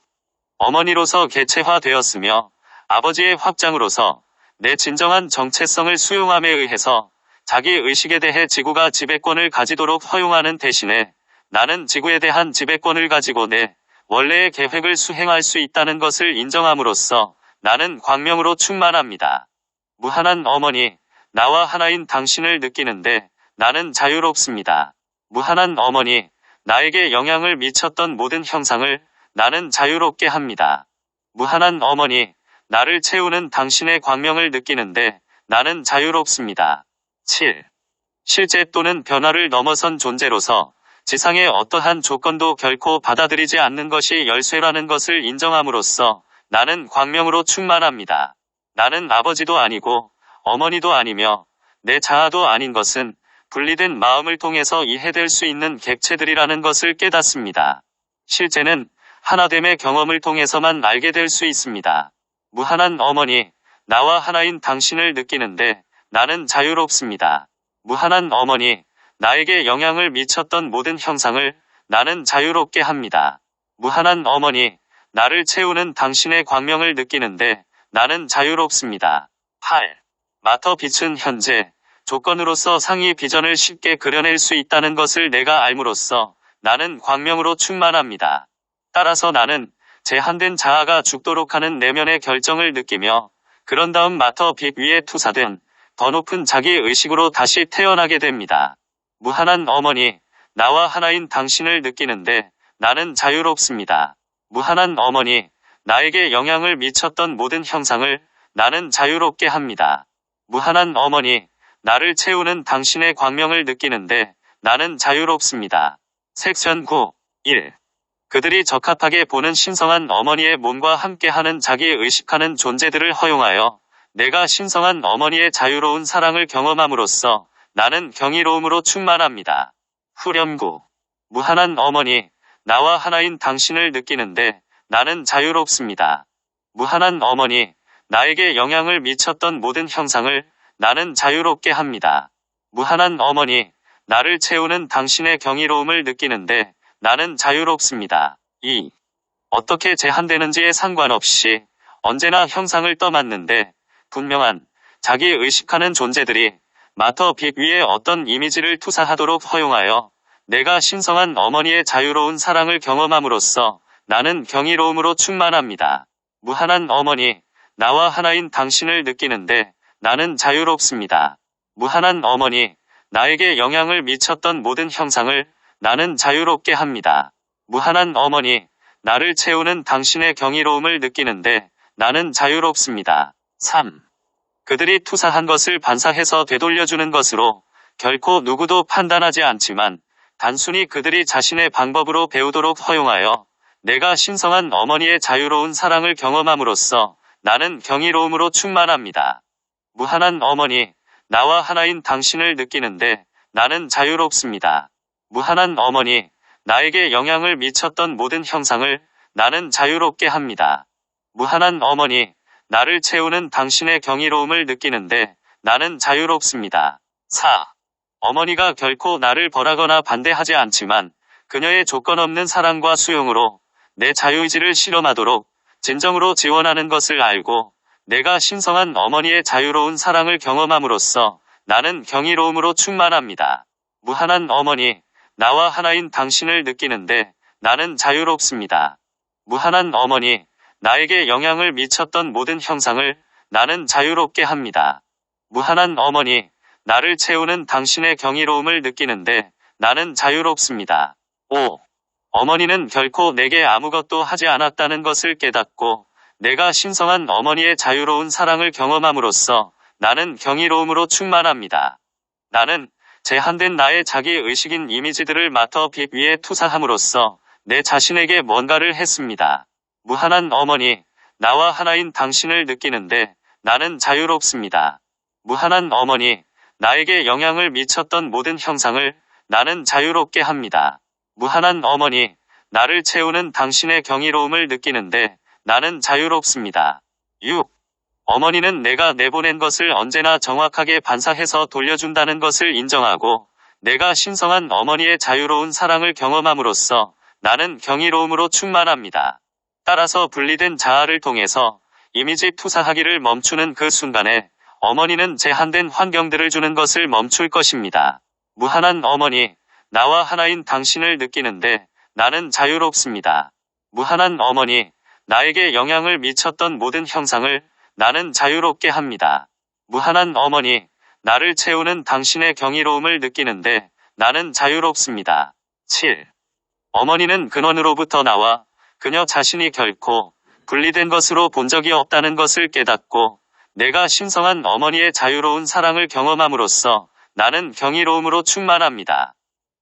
어머니로서 개체화되었으며 아버지의 확장으로서 내 진정한 정체성을 수용함에 의해서 자기 의식에 대해 지구가 지배권을 가지도록 허용하는 대신에 나는 지구에 대한 지배권을 가지고 내 원래의 계획을 수행할 수 있다는 것을 인정함으로써 나는 광명으로 충만합니다. 무한한 어머니, 나와 하나인 당신을 느끼는데 나는 자유롭습니다. 무한한 어머니, 나에게 영향을 미쳤던 모든 형상을 나는 자유롭게 합니다. 무한한 어머니, 나를 채우는 당신의 광명을 느끼는데 나는 자유롭습니다. 7. 실제 또는 변화를 넘어선 존재로서 지상의 어떠한 조건도 결코 받아들이지 않는 것이 열쇠라는 것을 인정함으로써 나는 광명으로 충만합니다. 나는 아버지도 아니고 어머니도 아니며 내 자아도 아닌 것은 분리된 마음을 통해서 이해될 수 있는 객체들이라는 것을 깨닫습니다. 실제는 하나됨의 경험을 통해서만 알게 될 수 있습니다. 무한한 어머니, 나와 하나인 당신을 느끼는데 나는 자유롭습니다. 무한한 어머니, 나에게 영향을 미쳤던 모든 형상을 나는 자유롭게 합니다. 무한한 어머니, 나를 채우는 당신의 광명을 느끼는데 나는 자유롭습니다. 8. 마터 빛은 현재 조건으로서 상위 비전을 쉽게 그려낼 수 있다는 것을 내가 알므로써 나는 광명으로 충만합니다. 따라서 나는 제한된 자아가 죽도록 하는 내면의 결정을 느끼며 그런 다음 마터 빛 위에 투사된 더 높은 자기 의식으로 다시 태어나게 됩니다. 무한한 어머니, 나와 하나인 당신을 느끼는데 나는 자유롭습니다. 무한한 어머니, 나에게 영향을 미쳤던 모든 형상을 나는 자유롭게 합니다. 무한한 어머니, 나를 채우는 당신의 광명을 느끼는데 나는 자유롭습니다. 섹션 9. 1. 그들이 적합하게 보는 신성한 어머니의 몸과 함께하는 자기 의식하는 존재들을 허용하여 내가 신성한 어머니의 자유로운 사랑을 경험함으로써 나는 경이로움으로 충만합니다. 후렴 9. 무한한 어머니, 나와 하나인 당신을 느끼는데 나는 자유롭습니다. 무한한 어머니, 나에게 영향을 미쳤던 모든 형상을 나는 자유롭게 합니다. 무한한 어머니, 나를 채우는 당신의 경이로움을 느끼는데 나는 자유롭습니다. 2. 어떻게 제한되는지에 상관없이 언제나 형상을 떠맡는데 분명한 자기 의식하는 존재들이 마터 빛 위에 어떤 이미지를 투사하도록 허용하여 내가 신성한 어머니의 자유로운 사랑을 경험함으로써 나는 경이로움으로 충만합니다. 무한한 어머니, 나와 하나인 당신을 느끼는데 나는 자유롭습니다. 무한한 어머니, 나에게 영향을 미쳤던 모든 형상을 나는 자유롭게 합니다. 무한한 어머니, 나를 채우는 당신의 경이로움을 느끼는데 나는 자유롭습니다. 3. 그들이 투사한 것을 반사해서 되돌려주는 것으로 결코 누구도 판단하지 않지만 단순히 그들이 자신의 방법으로 배우도록 허용하여 내가 신성한 어머니의 자유로운 사랑을 경험함으로써 나는 경이로움으로 충만합니다. 무한한 어머니, 나와 하나인 당신을 느끼는데 나는 자유롭습니다. 무한한 어머니, 나에게 영향을 미쳤던 모든 형상을 나는 자유롭게 합니다. 무한한 어머니, 나를 채우는 당신의 경이로움을 느끼는데 나는 자유롭습니다. 4. 어머니가 결코 나를 벌하거나 반대하지 않지만 그녀의 조건 없는 사랑과 수용으로 내 자유의지를 실험하도록 진정으로 지원하는 것을 알고 내가 신성한 어머니의 자유로운 사랑을 경험함으로써 나는 경이로움으로 충만합니다. 무한한 어머니, 나와 하나인 당신을 느끼는데 나는 자유롭습니다. 무한한 어머니, 나에게 영향을 미쳤던 모든 형상을 나는 자유롭게 합니다. 무한한 어머니, 나를 채우는 당신의 경이로움을 느끼는데 나는 자유롭습니다. 5. 어머니는 결코 내게 아무것도 하지 않았다는 것을 깨닫고 내가 신성한 어머니의 자유로운 사랑을 경험함으로써 나는 경이로움으로 충만합니다. 나는 제한된 나의 자기 의식인 이미지들을 마터 빛 위에 투사함으로써 내 자신에게 뭔가를 했습니다. 무한한 어머니, 나와 하나인 당신을 느끼는데 나는 자유롭습니다. 무한한 어머니, 나에게 영향을 미쳤던 모든 형상을 나는 자유롭게 합니다. 무한한 어머니, 나를 채우는 당신의 경이로움을 느끼는데 나는 자유롭습니다. 6. 어머니는 내가 내보낸 것을 언제나 정확하게 반사해서 돌려준다는 것을 인정하고 내가 신성한 어머니의 자유로운 사랑을 경험함으로써 나는 경이로움으로 충만합니다. 따라서 분리된 자아를 통해서 이미지 투사하기를 멈추는 그 순간에 어머니는 제한된 환경들을 주는 것을 멈출 것입니다. 무한한 어머니, 나와 하나인 당신을 느끼는데 나는 자유롭습니다. 무한한 어머니, 나에게 영향을 미쳤던 모든 형상을 나는 자유롭게 합니다. 무한한 어머니, 나를 채우는 당신의 경이로움을 느끼는데 나는 자유롭습니다. 7. 어머니는 근원으로부터 나와 그녀 자신이 결코 분리된 것으로 본 적이 없다는 것을 깨닫고 내가 신성한 어머니의 자유로운 사랑을 경험함으로써 나는 경이로움으로 충만합니다.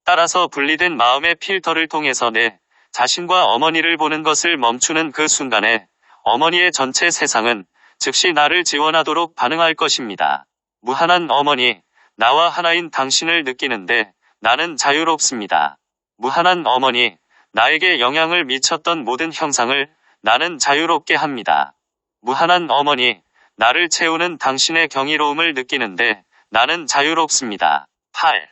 따라서 분리된 마음의 필터를 통해서 내 자신과 어머니를 보는 것을 멈추는 그 순간에 어머니의 전체 세상은 즉시 나를 지원하도록 반응할 것입니다. 무한한 어머니, 나와 하나인 당신을 느끼는데 나는 자유롭습니다. 무한한 어머니, 나에게 영향을 미쳤던 모든 형상을 나는 자유롭게 합니다. 무한한 어머니, 나를 채우는 당신의 경이로움을 느끼는데 나는 자유롭습니다. 8.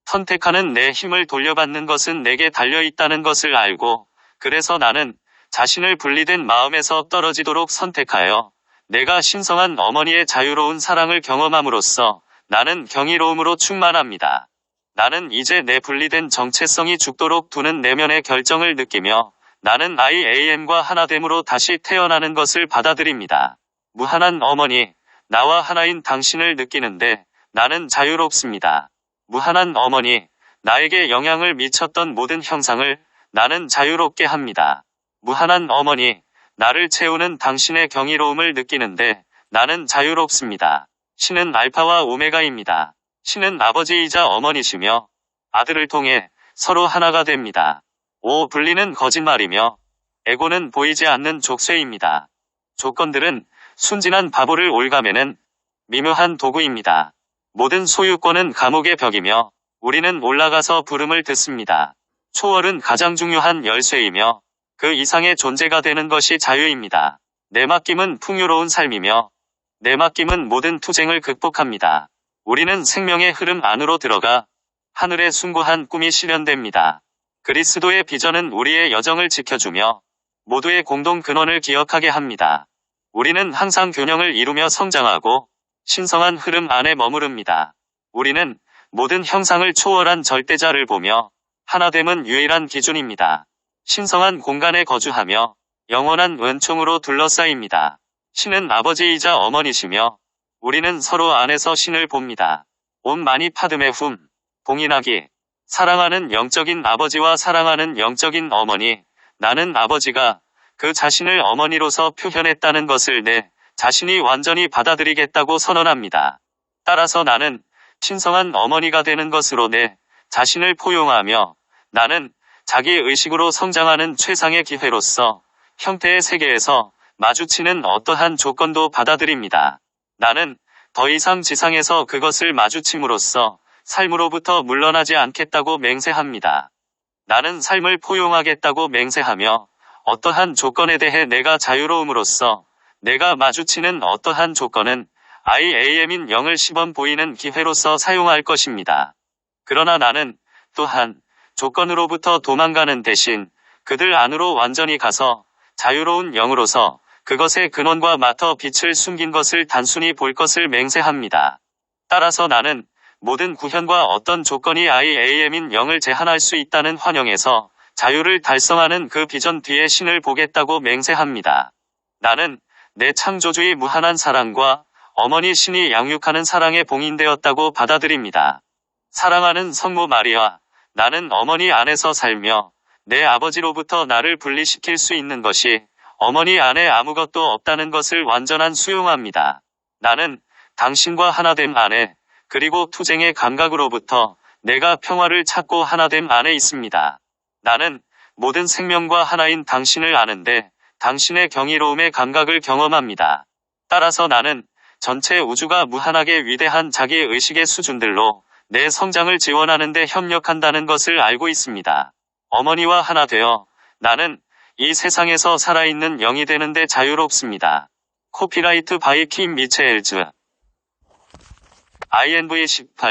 선택하는 내 힘을 돌려받는 것은 내게 달려있다는 것을 알고 그래서 나는 자신을 분리된 마음에서 떨어지도록 선택하여 내가 신성한 어머니의 자유로운 사랑을 경험함으로써 나는 경이로움으로 충만합니다. 나는 이제 내 분리된 정체성이 죽도록 두는 내면의 결정을 느끼며 나는 IAM과 하나됨으로 다시 태어나는 것을 받아들입니다. 무한한 어머니, 나와 하나인 당신을 느끼는데 나는 자유롭습니다. 무한한 어머니, 나에게 영향을 미쳤던 모든 형상을 나는 자유롭게 합니다. 무한한 어머니, 나를 채우는 당신의 경이로움을 느끼는데 나는 자유롭습니다. 신은 알파와 오메가입니다. 신은 아버지이자 어머니시며 아들을 통해 서로 하나가 됩니다. 5. 분리는 거짓말이며 에고는 보이지 않는 족쇄입니다. 조건들은 순진한 바보를 올가매는 미묘한 도구입니다. 모든 소유권은 감옥의 벽이며 우리는 올라가서 부름을 듣습니다. 초월은 가장 중요한 열쇠이며 그 이상의 존재가 되는 것이 자유입니다. 내맡김은 풍요로운 삶이며 내맡김은 모든 투쟁을 극복합니다. 우리는 생명의 흐름 안으로 들어가 하늘의 숭고한 꿈이 실현됩니다. 그리스도의 비전은 우리의 여정을 지켜주며 모두의 공동 근원을 기억하게 합니다. 우리는 항상 균형을 이루며 성장하고 신성한 흐름 안에 머무릅니다. 우리는 모든 형상을 초월한 절대자를 보며 하나됨은 유일한 기준입니다. 신성한 공간에 거주하며 영원한 은총으로 둘러싸입니다. 신은 아버지이자 어머니시며 우리는 서로 안에서 신을 봅니다. 온 많이 파듬의 훔, 봉인하기. 사랑하는 영적인 아버지와 사랑하는 영적인 어머니, 나는 아버지가 그 자신을 어머니로서 표현했다는 것을 내 자신이 완전히 받아들이겠다고 선언합니다. 따라서 나는 신성한 어머니가 되는 것으로 내 자신을 포용하며 나는 자기 의식으로 성장하는 최상의 기회로서 형태의 세계에서 마주치는 어떠한 조건도 받아들입니다. 나는 더 이상 지상에서 그것을 마주침으로써 삶으로부터 물러나지 않겠다고 맹세합니다. 나는 삶을 포용하겠다고 맹세하며 어떠한 조건에 대해 내가 자유로움으로써 내가 마주치는 어떠한 조건은 IAM인 영을 시범 보이는 기회로서 사용할 것입니다. 그러나 나는 또한 조건으로부터 도망가는 대신 그들 안으로 완전히 가서 자유로운 영으로서 그것의 근원과 맞터 빛을 숨긴 것을 단순히 볼 것을 맹세합니다. 따라서 나는 모든 구현과 어떤 조건이 IAM인 영을 제한할 수 있다는 환영에서 자유를 달성하는 그 비전 뒤에 신을 보겠다고 맹세합니다. 나는 내 창조주의 무한한 사랑과 어머니 신이 양육하는 사랑에 봉인되었다고 받아들입니다. 사랑하는 성모 마리아, 나는 어머니 안에서 살며 내 아버지로부터 나를 분리시킬 수 있는 것이 어머니 안에 아무것도 없다는 것을 완전한 수용합니다. 나는 당신과 하나됨 안에 그리고 투쟁의 감각으로부터 내가 평화를 찾고 하나됨 안에 있습니다. 나는 모든 생명과 하나인 당신을 아는데 당신의 경이로움의 감각을 경험합니다. 따라서 나는 전체 우주가 무한하게 위대한 자기 의식의 수준들로 내 성장을 지원하는 데 협력한다는 것을 알고 있습니다. 어머니와 하나 되어 나는 이 세상에서 살아있는 영이 되는데 자유롭습니다. 코피라이트 바이 킴 미체엘즈 INV 18